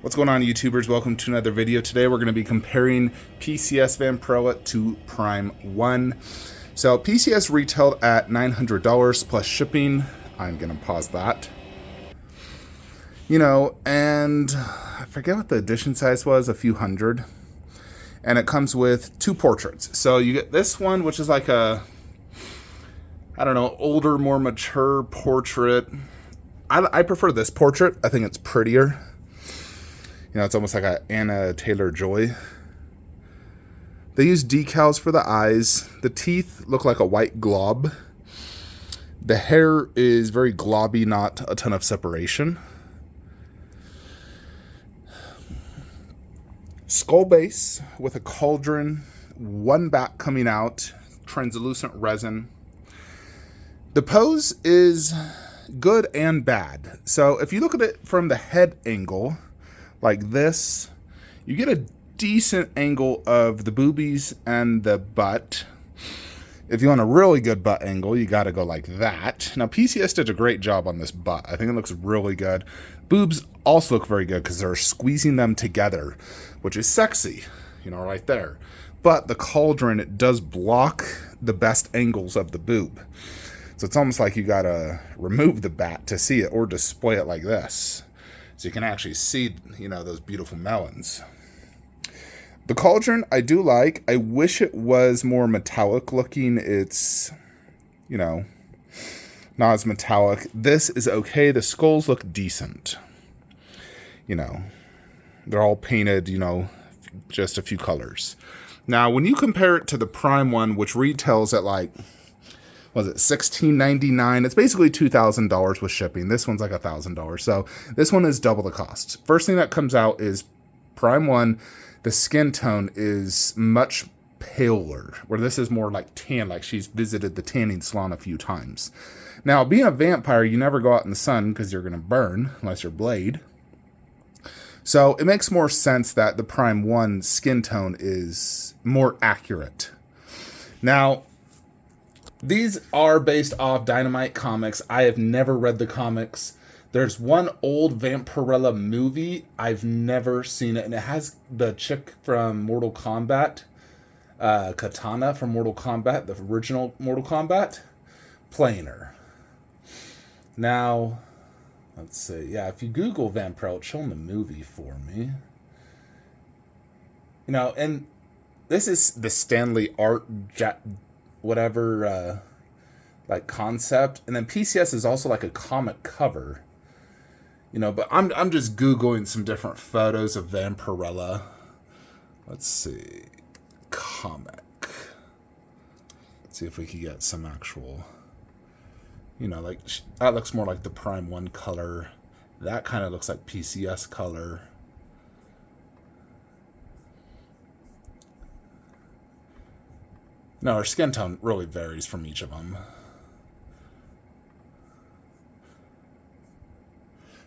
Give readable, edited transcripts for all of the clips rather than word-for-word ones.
What's going on, YouTubers? Welcome to another video. Today we're going to be comparing PCS Vampirella to Prime 1. So PCS retailed at $900 plus shipping. I'm going to pause that. And I forget what the edition size was, a few hundred. And it comes with two portraits. So you get this one, which is like a, I don't know, older, more mature portrait. I prefer this portrait. I think it's prettier. It's almost like a Anna Taylor-Joy. They use decals for the eyes. The teeth look like a white glob. The hair is very globby, not a ton of separation. Skull base with a cauldron, one bat coming out, translucent resin. The pose is good and bad. So if you look at it from the head angle, like this, you get a decent angle of the boobies and the butt. If you want a really good butt angle, you got to go like that. Now, PCS did a great job on this butt. I think it looks really good. Boobs also look very good because they're squeezing them together, which is sexy, right there. But the cauldron, it does block the best angles of the boob. So it's almost like you got to remove the bat to see it or display it like this. So you can actually see, those beautiful melons. The cauldron, I do like. I wish it was more metallic looking. It's, not as metallic. This is okay. The skulls look decent. They're all painted, just a few colors. Now, when you compare it to the Prime one, which retails at like, was it $16.99? It's basically $2,000 with shipping. This one's like $1,000. So this one is double the cost. First thing that comes out is Prime 1. The skin tone is much paler, where this is more like tan, like she's visited the tanning salon a few times. Now, being a vampire, you never go out in the sun because you're going to burn, unless you're Blade. So it makes more sense that the Prime 1 skin tone is more accurate. Now, these are based off Dynamite comics. I have never read the comics. There's one old Vampirella movie. I've never seen it. And it has the chick from Mortal Kombat, Katana from Mortal Kombat, the original Mortal Kombat, playing her. Now, let's see. Yeah, if you Google Vampirella, it's showing the movie for me. And this is the Stanley Art whatever like concept, and then PCS is also like a comic cover, but I'm just Googling some different photos of Vampirella. Let's see, comic. Let's see if we can get some actual, like that looks more like the Prime 1 color. That kind of looks like PCS color. No, her skin tone really varies from each of them.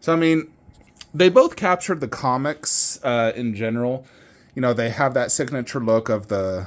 So, they both captured the comics in general. They have that signature look of the,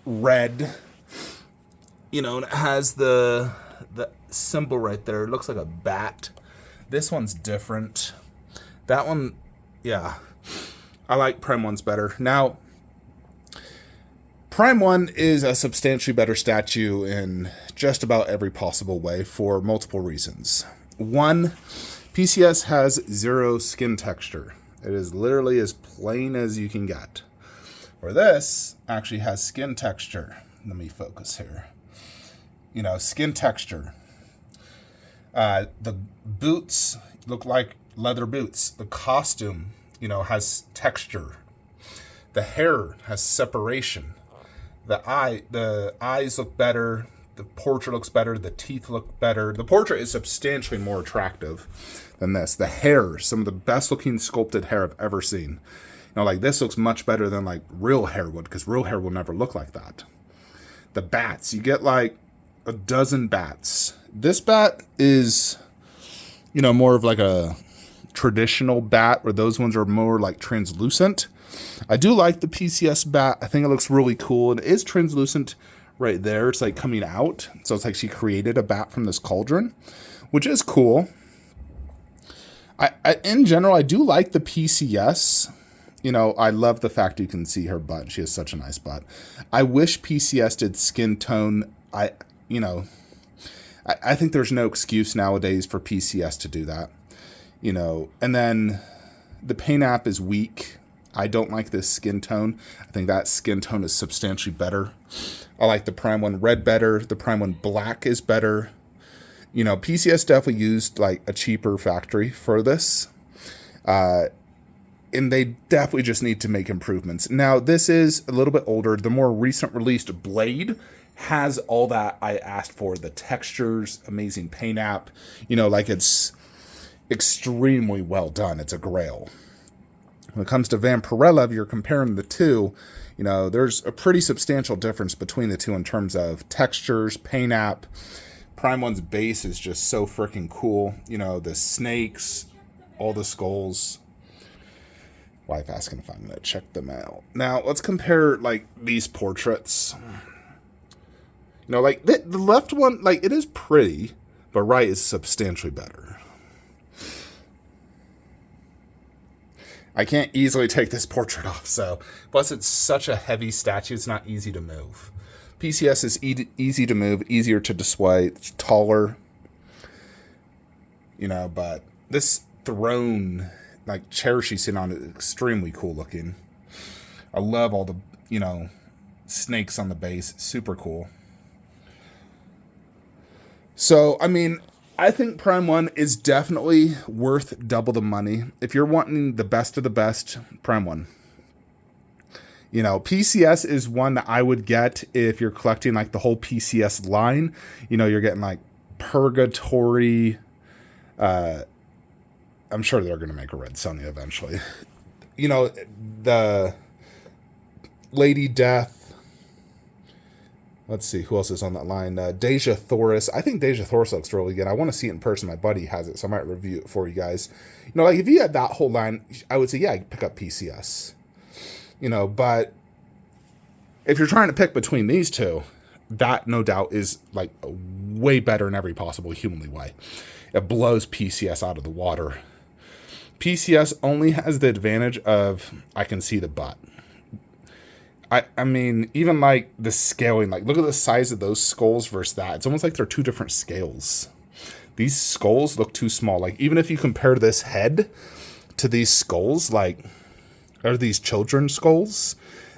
red. And it has the symbol right there. It looks like a bat. This one's different. That one, yeah. I like Prime 1's better. Now, Prime 1 is a substantially better statue in just about every possible way for multiple reasons. One, PCS has zero skin texture. It is literally as plain as you can get. Where this actually has skin texture. Let me focus here. Skin texture. The boots look like leather boots. The costume, has texture. The hair has separation. The eyes look better. The portrait looks better. The teeth look better. The portrait is substantially more attractive than this. The hair, some of the best looking sculpted hair I've ever seen. Like this looks much better than like real hair would, because real hair will never look like that. The bats, you get like a dozen bats. This bat is, more of like a traditional bat, where those ones are more like translucent. I do like the PCS bat. I think it looks really cool. It is translucent right there. It's like coming out. So it's like she created a bat from this cauldron, which is cool. In general, I do like the PCS. You know, I love the fact you can see her butt. She has such a nice butt. I wish PCS did skin tone. You know, I think there's no excuse nowadays for PCS to do that. You know, and then the paint app is weak. I don't like this skin tone. I think that skin tone is substantially better. I like the Prime 1 red better. The Prime 1 black is better. You know, PCS definitely used like a cheaper factory for this. And they definitely just need to make improvements. Now, this is a little bit older. The more recent released Blade has all that I asked for. The textures, amazing paint app. You know, like it's extremely well done. It's a grail. When it comes to Vampirella, if you're comparing the two, you know, there's a pretty substantial difference between the two in terms of textures, paint app. Prime 1's base is just so freaking cool. You know, the snakes, all the skulls. Wife asking if I'm going to check them out. Now, let's compare, like, these portraits. You know, like, the left one, like, it is pretty, but right is substantially better. I can't easily take this portrait off, so... Plus, it's such a heavy statue, it's not easy to move. PCS is easy to move, easier to display, it's taller. You know, but this throne... like chair she's sitting on is extremely cool looking. I love all the, you know, snakes on the base. Super cool. So, I mean, I think Prime 1 is definitely worth double the money. If you're wanting the best of the best, Prime 1. You know, PCS is one that I would get if you're collecting like the whole PCS line. You know, you're getting like Purgatory, I'm sure they're going to make a Red Sonja eventually. You know, the Lady Death. Let's see, who else is on that line? Deja Thoris. I think Deja Thoris looks really good. I want to see it in person. My buddy has it, so I might review it for you guys. You know, like if you had that whole line, I would say, yeah, pick up PCS. You know, but if you're trying to pick between these two, that no doubt is like way better in every possible humanly way. It blows PCS out of the water. PCS only has the advantage of I can see the butt. I mean, even like the scaling, like look at the size of those skulls versus that. It's almost like they're two different scales. These skulls look too small. Like even if you compare this head to these skulls, like are these children's skulls?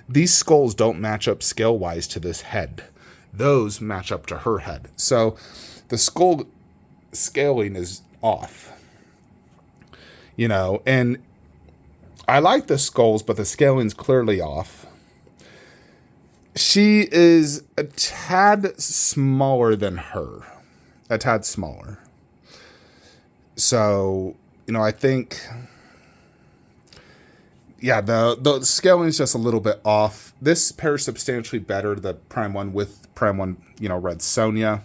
These skulls don't match up scale-wise to this head. Those match up to her head. So the skull scaling is off. You know, and I like the skulls, but the scaling's clearly off. She is a tad smaller than her. A tad smaller. So, you know, I think... yeah, the scaling is just a little bit off. This pairs substantially better, the Prime 1 with Prime 1, you know, Red Sonja.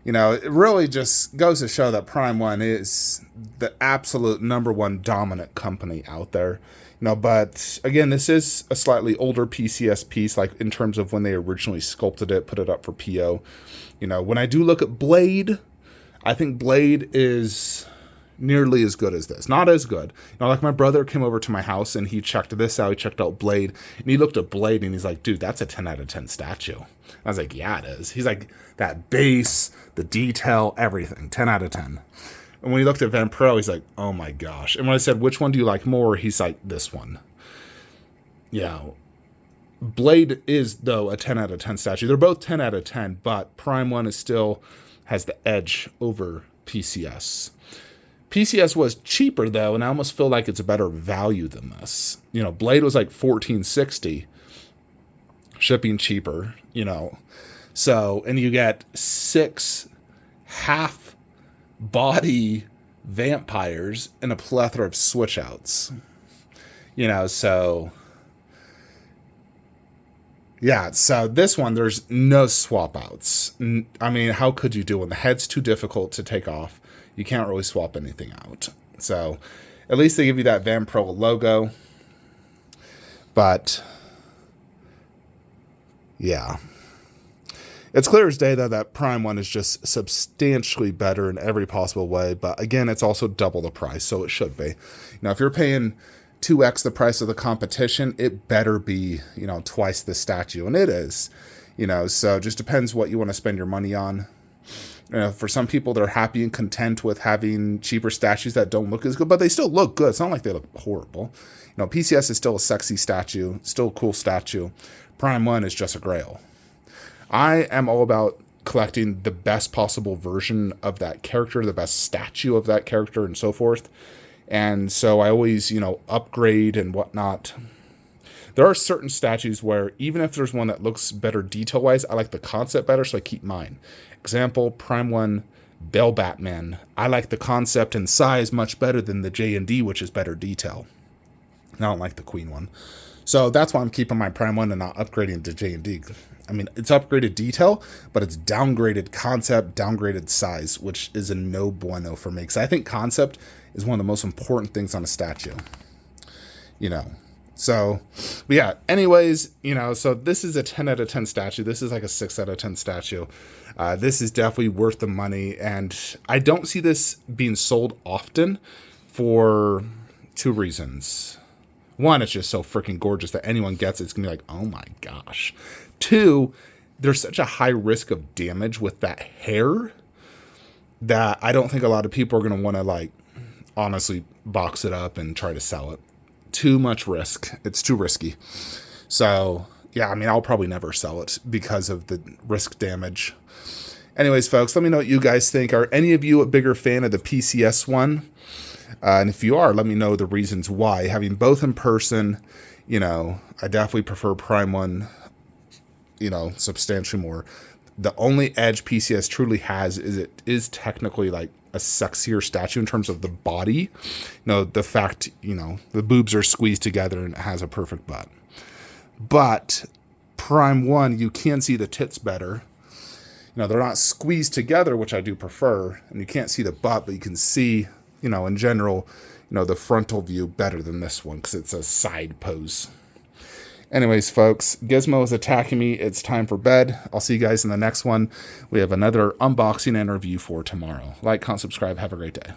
You know, it really just goes to show that Prime 1 is the absolute #1 dominant company out there. You know, but again, this is a slightly older PCS piece, like in terms of when they originally sculpted it, put it up for PO. You know, when I do look at Blade, I think Blade is nearly as good as this. Not as good. You know, like my brother came over to my house and he checked this out. He checked out Blade and he looked at Blade and he's like, dude, that's a 10 out of 10 statue. I was like, yeah, it is. He's like, that base, the detail, everything, 10 out of 10. And when he looked at Vampirella, he's like, oh my gosh. And when I said, which one do you like more? He's like, this one. Yeah. Blade is, though, a 10 out of 10 statue. They're both 10 out of 10, but Prime 1 is still has the edge over PCS. PCS was cheaper, though, and I almost feel like it's a better value than this. You know, Blade was like $14.60. Shipping cheaper, you know. So, and you get 6 half-body vampires and a plethora of switch-outs. You know, so... yeah, so this one, there's no swap-outs. I mean, how could you do it? The head's too difficult to take off. You can't really swap anything out. So, at least they give you that Vampirella logo. But, yeah. It's clear as day, though, that Prime 1 is just substantially better in every possible way. But again, it's also double the price, so it should be. If you're paying 2x the price of the competition, it better be, twice the statue. And it is, so it just depends what you want to spend your money on. For some people, they're happy and content with having cheaper statues that don't look as good, but they still look good. It's not like they look horrible. PCS is still a sexy statue, still a cool statue. Prime 1 is just a grail. I am all about collecting the best possible version of that character, the best statue of that character, and so forth. And so I always, upgrade and whatnot. There are certain statues where even if there's one that looks better detail-wise, I like the concept better, so I keep mine. Example, Prime 1 Bell Batman. I like the concept and size much better than the J&D, which is better detail. I don't like the Queen one. So that's why I'm keeping my Prime 1 and not upgrading to J&D. I mean, it's upgraded detail, but it's downgraded concept, downgraded size, which is a no bueno for me. Because I think concept is one of the most important things on a statue. So, but yeah, anyways, so this is a 10 out of 10 statue. This is like a 6 out of 10 statue. This is definitely worth the money. And I don't see this being sold often for 2 reasons. 1, it's just so freaking gorgeous that anyone gets it. It's going to be like, oh my gosh. 2, there's such a high risk of damage with that hair that I don't think a lot of people are going to want to honestly box it up and try to sell it. Too much risk. It's too risky. So yeah, I'll probably never sell it because of the risk damage. Anyways, folks, let me know what you guys think. Are any of you a bigger fan of the PCS one? And if you are, let me know the reasons why. Having both in person, I definitely prefer Prime 1, substantially more. The only edge PCS truly has is it is technically like a sexier statue in terms of the body. The fact, the boobs are squeezed together and it has a perfect butt. But Prime 1, you can see the tits better. They're not squeezed together, which I do prefer. And you can't see the butt, but you can see, in general, the frontal view better than this one because it's a side pose. Anyways, folks, Gizmo is attacking me. It's time for bed. I'll see you guys in the next one. We have another unboxing and review for tomorrow. Like, comment, subscribe. Have a great day.